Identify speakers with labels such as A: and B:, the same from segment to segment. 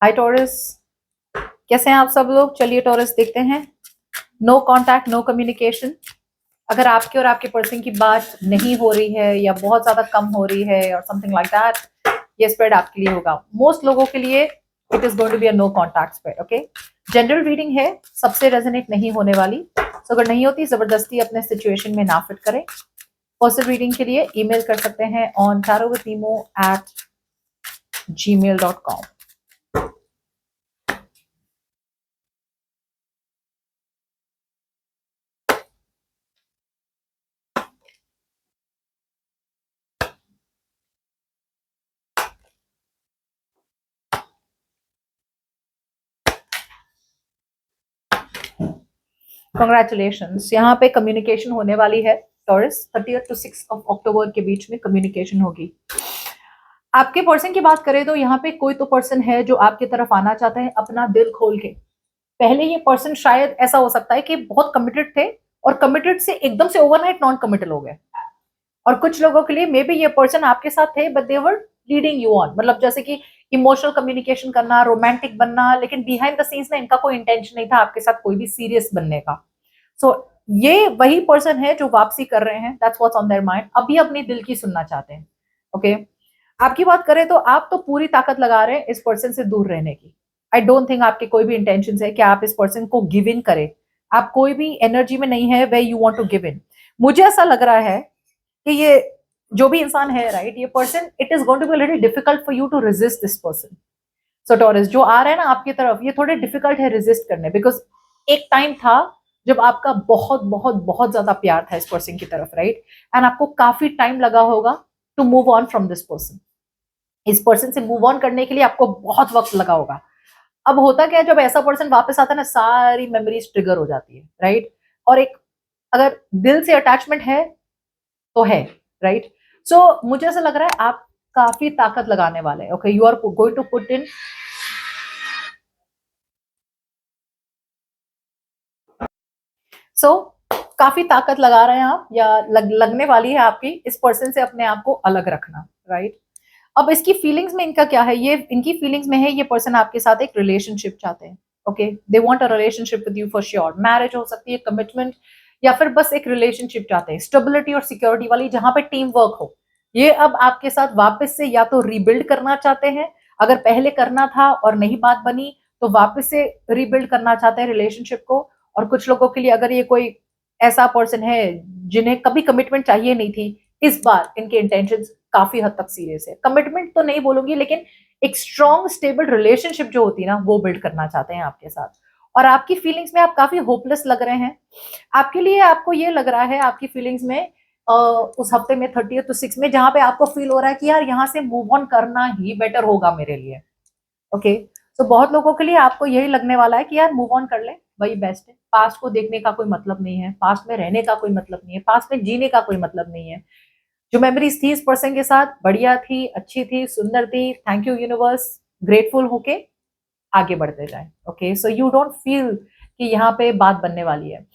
A: हाय taurus, कैसे हैं आप सब लोग? चलिए टॉरस देखते हैं। No contact, no communication. अगर आपके और आपके पर्सन की बात नहीं हो रही है या बहुत ज्यादा कम हो रही है और समथिंग लाइक दैट, ये स्प्रेड आपके लिए होगा। मोस्ट लोगों के लिए it is going to be a no contact spread. Okay, general reading है, सबसे रेजोनेट नहीं होने वाली। तो अगर नहीं होती, जबरदस्ती अपने सिचुएशन में ना फिट करें। पर्सनल रीडिंग के लिए ईमेल कर सकते हैं ऑन tarotwithemo@gmail.com। कंग्रेचुलेशंस, यहाँ पे कम्युनिकेशन होने वाली है टॉरस। 30 to 6 अक्टूबर के बीच में कम्युनिकेशन होगी। आपके पर्सन की बात करें तो यहाँ पे कोई तो पर्सन है जो आपकी तरफ आना चाहता है अपना दिल खोल के। पहले ये पर्सन शायद ऐसा हो सकता है कि बहुत कमिटेड थे और कमिटेड से एकदम से ओवरनाइट नॉन कमिटल हो गए। और कुछ लोगों के लिए मे बी ये पर्सन आपके साथ थे but they were leading you on, मतलब जैसे कि इमोशनल कम्युनिकेशन करना, रोमांटिक बनना, लेकिन बिहाइंड द सीन्स में इनका कोई इंटेंशन नहीं था आपके साथ कोई भी सीरियस बनने का। सो ये वही पर्सन है जो वापसी कर रहे हैं। That's what's on their mind. अभी अपने दिल की सुनना चाहते हैं। ओके, आपकी बात करें तो आप तो पूरी ताकत लगा रहे हैं इस पर्सन से दूर रहने की। आई डोंट थिंक आपके कोई भी इंटेंशन है कि आप इस पर्सन को गिव इन करें। आप कोई भी एनर्जी में नहीं है way you want to give in. मुझे ऐसा लग रहा है कि ये जो भी इंसान है, राइट, ये person, it is going to be little difficult for you to resist this person. So Taurus जो आ रहा है ना आपकी तरफ, ये थोड़े डिफिकल्ट है रेजिस्ट करने, बिकॉज एक टाइम था जब आपका बहुत बहुत बहुत ज्यादा प्यार था इस पर्सन की तरफ, राइट, एंड आपको काफी टाइम लगा होगा to move on from this person. इस पर्सन से मूव ऑन करने के लिए आपको बहुत वक्त लगा होगा। अब होता क्या है, जब ऐसा पर्सन वापस आता है ना, सारी मेमोरीज ट्रिगर हो जाती है, राइट। और एक अगर दिल से अटैचमेंट है तो है, राइट। सो मुझे ऐसा लग रहा है आप काफी ताकत लगाने वाले हैं। Okay, you are going to put in काफी ताकत लगा रहे हैं आप, या लगने वाली है आपकी इस पर्सन से अपने आप को अलग रखना, राइट। अब इसकी फीलिंग्स में इनका क्या है, ये इनकी फीलिंग्स में है ये पर्सन आपके साथ एक रिलेशनशिप चाहते हैं। Okay, they want a relationship with you for sure. Marriage हो सकती है, कमिटमेंट, या फिर बस एक रिलेशनशिप चाहते हैं, स्टेबिलिटी और सिक्योरिटी वाली, जहां पे टीम वर्क हो। ये अब आपके साथ वापस से या तो रीबिल्ड करना चाहते हैं, अगर पहले करना था और नहीं बात बनी तो वापस से रीबिल्ड करना चाहते हैं रिलेशनशिप को। और कुछ लोगों के लिए अगर ये कोई ऐसा पर्सन है जिन्हें कभी कमिटमेंट चाहिए नहीं थी, इस बार इनके इंटेंशंस काफी हद तक सीरियस है। कमिटमेंट तो नहीं बोलूंगी, लेकिन एक स्ट्रॉन्ग स्टेबल रिलेशनशिप जो होती है ना, वो बिल्ड करना चाहते हैं आपके साथ। और आपकी फीलिंग्स में आप काफी होपलेस लग रहे हैं। आपके लिए आपको ये लग रहा है आपकी फीलिंग्स में उस हफ्ते में 30 to 6 में, जहां पे आपको फील हो रहा है कि यार यहाँ से मूव ऑन करना ही बेटर होगा मेरे लिए। ओके, तो बहुत लोगों के लिए आपको यही लगने वाला है कि यार मूव ऑन कर ले, वही बेस्ट है। पास्ट को देखने का कोई मतलब नहीं है, पास्ट में रहने का कोई मतलब नहीं है, पास्ट में जीने का कोई मतलब नहीं है। जो मेमोरीज थी इस पर्सन के साथ, बढ़िया थी, अच्छी थी, सुंदर थी, थैंक यू यूनिवर्स, ग्रेटफुल होके आगे बढ़ते जाए। Okay, so you don't feel कि यहाँ पे बात बनने वाली है।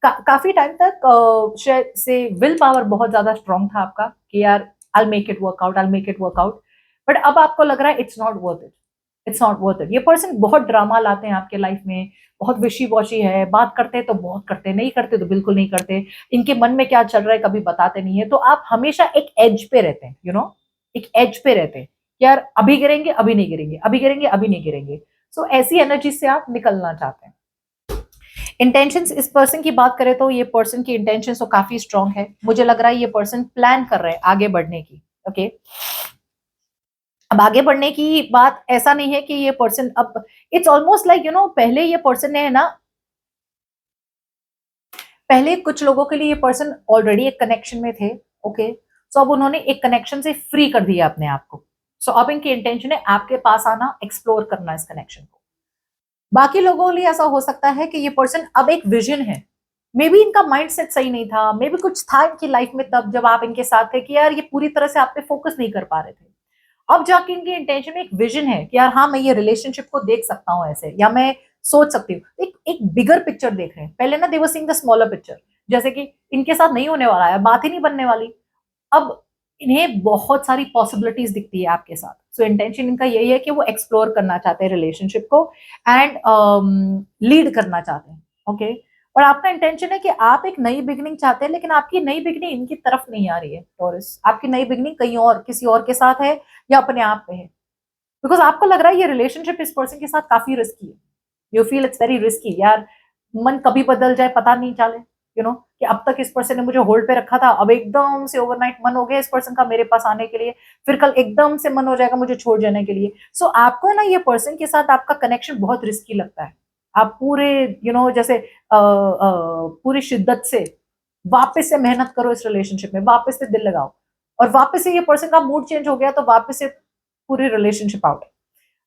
A: काफी टाइम तक शायद से विल पावर बहुत ज्यादा स्ट्रांग था आपका कि यार I make it workout, I make it workout. But अब आपको लग रहा है it's not worth it, it's not worth it. ये पर्सन बहुत ड्रामा लाते हैं आपके लाइफ में, बहुत विशी वॉशी है, बात करते हैं तो बहुत करते हैं, नहीं करते तो बिल्कुल नहीं करते। इनके मन में क्या चल रहा है कभी बताते नहीं है। तो आप हमेशा एक एज पे रहते हैं, यू नो, एक एज पे रहते हैं। यार अभी गिरेंगे, अभी नहीं गिरेंगे, अभी गिरेंगे, अभी नहीं गिरेंगे। सो ऐसी एनर्जी से आप निकलना चाहते हैं। इंटेंशंस इस पर्सन की बात करें तो ये पर्सन की इंटेंशंस तो काफी स्ट्रांग है। मुझे लग रहा है ये पर्सन प्लान कर रहे हैं आगे बढ़ने की। ओके, अब आगे बढ़ने की बात ऐसा नहीं है कि ये पर्सन अब, it's almost like, you know, पहले ये पर्सन ने, है ना, पहले कुछ लोगों के लिए ये पर्सन ऑलरेडी एक कनेक्शन में थे। ओके, सो अब उन्होंने एक कनेक्शन से फ्री कर दिया अपने आप को। सो अब इनकी इंटेंशन है आपके पास आना, एक्सप्लोर करना इस कनेक्शन को। बाकी लोगों के लिए ऐसा हो सकता है कि ये पर्सन अब एक विजन है, मे बी इनका माइंडसेट सही नहीं था, मे बी कुछ था इनकी लाइफ में तब जब आप इनके साथ थे कि यार ये पूरी तरह से आप पे फोकस नहीं कर पा रहे थे। अब जाके इनके इंटेंशन में एक विजन है कि यार हाँ, मैं ये रिलेशनशिप को देख सकता हूँ ऐसे, या मैं सोच सकती हूँ। एक एक बिगर पिक्चर देख रहे हैं। पहले ना they were seeing the smaller picture, जैसे कि इनके साथ नहीं होने वाला है, बात ही नहीं बनने वाली। अब इन्हें बहुत सारी पॉसिबिलिटीज दिखती है आपके साथ। सो इंटेंशन इनका यही है कि वो एक्सप्लोर करना चाहते हैं रिलेशनशिप को एंड लीड करना चाहते हैं, ओके। और आपका इंटेंशन है कि आप एक नई बिगनिंग चाहते हैं, लेकिन आपकी नई बिगनिंग इनकी तरफ नहीं आ रही है टॉरस, आपकी नई बिगनिंग कहीं और किसी और के साथ है या अपने आप पे है, बिकॉज आपको लग रहा है ये रिलेशनशिप इस पर्सन के साथ काफी रिस्की है। You feel it's very risky यार, मन कभी बदल जाए पता नहीं चले, कि अब तक इस पर्सन ने मुझे होल्ड पे रखा था, अब एकदम से ओवरनाइट मन हो गया इस पर्सन का मेरे पास आने के लिए, फिर कल एकदम से मन हो जाएगा मुझे छोड़ जाने के लिए। सो आपको है ना ये पर्सन के साथ आपका कनेक्शन बहुत रिस्की लगता है। आप पूरे जैसे पूरी शिद्दत से वापस से मेहनत करो इस रिलेशनशिप में, वापस से दिल लगाओ, और वापस से ये पर्सन का मूड चेंज हो गया तो वापस से पूरी relationship out.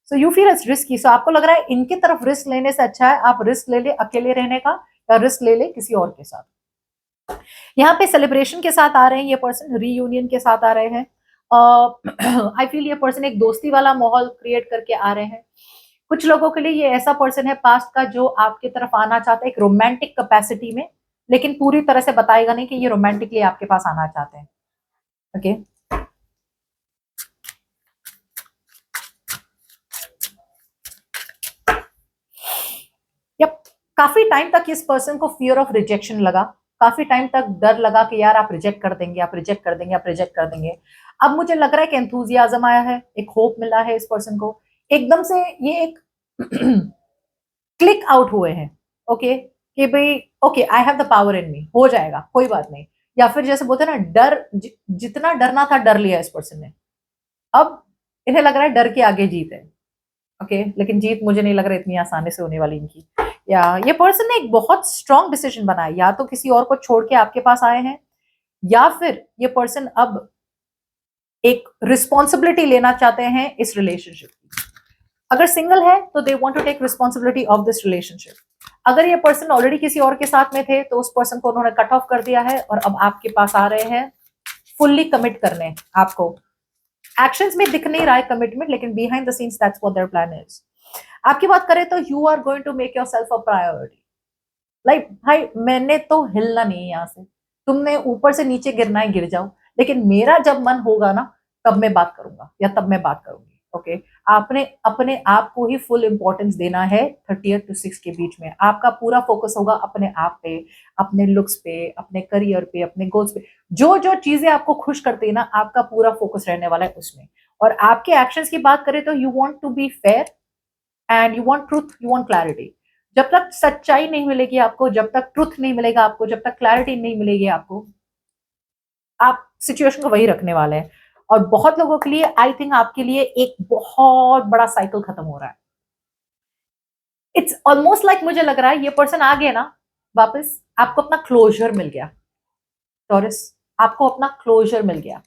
A: So you feel it's risky. So आपको लग रहा है इनकी तरफ रिस्क लेने से अच्छा है आप रिस्क ले ले अकेले रहने का, या रिस्क ले ले किसी और के साथ। यहाँ पे सेलिब्रेशन के साथ आ रहे हैं ये पर्सन, रीयूनियन के साथ आ रहे हैं। आई फील ये पर्सन एक दोस्ती वाला माहौल क्रिएट करके आ रहे हैं। कुछ लोगों के लिए ये ऐसा पर्सन है पास्ट का जो आपकी तरफ आना चाहता है एक रोमांटिक कैपेसिटी में, लेकिन पूरी तरह से बताएगा नहीं कि ये रोमांटिकली आपके पास आना चाहते हैं, ओके। यप, काफी टाइम तक इस पर्सन को फियर ऑफ रिजेक्शन लगा, काफी टाइम तक डर लगा कि यार आप रिजेक्ट कर देंगे, आप रिजेक्ट कर देंगे, आप रिजेक्ट कर देंगे। अब मुझे लग रहा है कि एंथुजियाज्म आया है, एक होप मिला है इस पर्सन को, एकदम से ये एक क्लिक आउट हुए हैं, ओके, कि भाई okay I have the power in me, हो जाएगा कोई बात नहीं। या फिर जैसे बोलते हैं ना डर, जितना डरना था डर लिया इस पर्सन ने, अब इन्हें लग रहा है डर के आगे जीत है, ओके। लेकिन जीत मुझे नहीं लग रहा इतनी आसानी से होने वाली इनकी। या ये पर्सन ने एक बहुत स्ट्रॉन्ग डिसीजन बनाया, या तो किसी और को छोड़ के आपके पास आए हैं, या फिर ये पर्सन अब एक रिस्पॉन्सिबिलिटी लेना चाहते हैं इस रिलेशनशिप की। अगर सिंगल है तो they want to take responsibility of this relationship. अगर ये पर्सन ऑलरेडी किसी और के साथ में थे तो उस पर्सन को उन्होंने कट ऑफ कर दिया है और अब आपके पास आ रहे हैं फुल्ली कमिट करने आपको। एक्शंस में दिख नहीं रहा है कमिटमेंट, लेकिन behind the scenes that's what their plan is. आपकी बात करें तो you are going to make yourself a priority. Like भाई मैंने तो हिलना नहीं है यहाँ से, तुमने ऊपर से नीचे गिरना है गिर जाओ, लेकिन मेरा जब मन होगा ना तब मैं बात करूंगा या तब मैं बात करूंगी, ओके। आपने अपने आप को ही फुल इंपॉर्टेंस देना है 30 to 6 के बीच में। आपका पूरा फोकस होगा अपने आप पे, अपने लुक्स पे, अपने करियर पे, अपने गोल्स पे। जो जो चीजें आपको खुश करती है ना आपका पूरा फोकस रहने वाला है उसमें। और आपके एक्शंस की बात करें तो you want to be fair and you want truth, you want clarity. जब तक सच्चाई नहीं मिलेगी आपको, जब तक ट्रूथ नहीं मिलेगा आपको, जब तक क्लैरिटी नहीं मिलेगी आपको, आप सिचुएशन को वही रखने वाले हैं। और बहुत लोगों के लिए आई थिंक आपके लिए एक बहुत बड़ा साइकिल खत्म हो रहा है। इट्स ऑलमोस्ट लाइक मुझे लग रहा है ये पर्सन आ गया ना वापस, आपको अपना क्लोजर मिल गया टॉरस, आपको अपना क्लोजर मिल गया।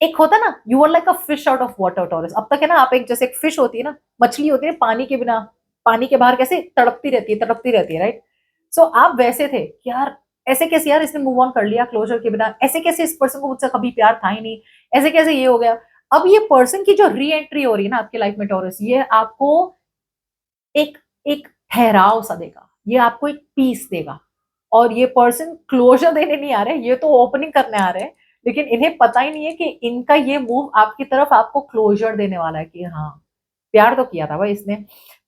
A: एक होता ना you are like a fish out of water Taurus. अब तक है ना आप एक जैसे एक फिश होती है ना, मछली होती है पानी के बिना, पानी के बाहर कैसे तड़पती रहती है, राइट। सो आप वैसे थे कि यार ऐसे कैसे यार इसने मूव ऑन कर लिया क्लोजर के बिना, ऐसे कैसे इस पर्सन को मुझसे कभी प्यार था ही नहीं, ऐसे कैसे ये हो गया। अब ये पर्सन की जो री एंट्री हो रही है ना आपकी लाइफ में टॉरस, ये आपको एक एक ठहराव सा देगा, ये आपको एक पीस देगा। और ये पर्सन क्लोजर देने नहीं आ रहे, ये तो ओपनिंग करने आ रहे हैं, लेकिन इन्हें पता ही नहीं है कि इनका ये मूव आपकी तरफ आपको क्लोजर देने वाला है कि हाँ प्यार तो किया था भाई इसने,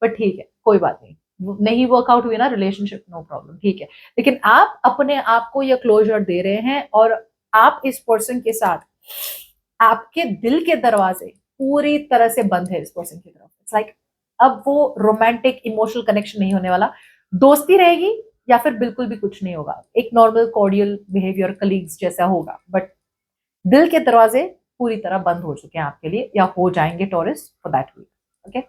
A: पर ठीक है कोई बात नहीं, नहीं वर्कआउट हुई ना रिलेशनशिप, नो प्रॉब्लम, ठीक है। लेकिन आप अपने आप को ये क्लोजर दे रहे हैं और आप इस पर्सन के साथ, आपके दिल के दरवाजे पूरी तरह से बंद है इस पर्सन की तरफ। इट्स लाइक अब वो रोमांटिक इमोशनल कनेक्शन नहीं होने वाला, दोस्ती रहेगी या फिर बिल्कुल भी कुछ नहीं होगा, एक नॉर्मल कॉर्डियल बिहेवियर कलीग्स जैसा होगा, बट दिल के दरवाजे पूरी तरह बंद हो चुके हैं आपके लिए या हो जाएंगे Taurus for that week, okay.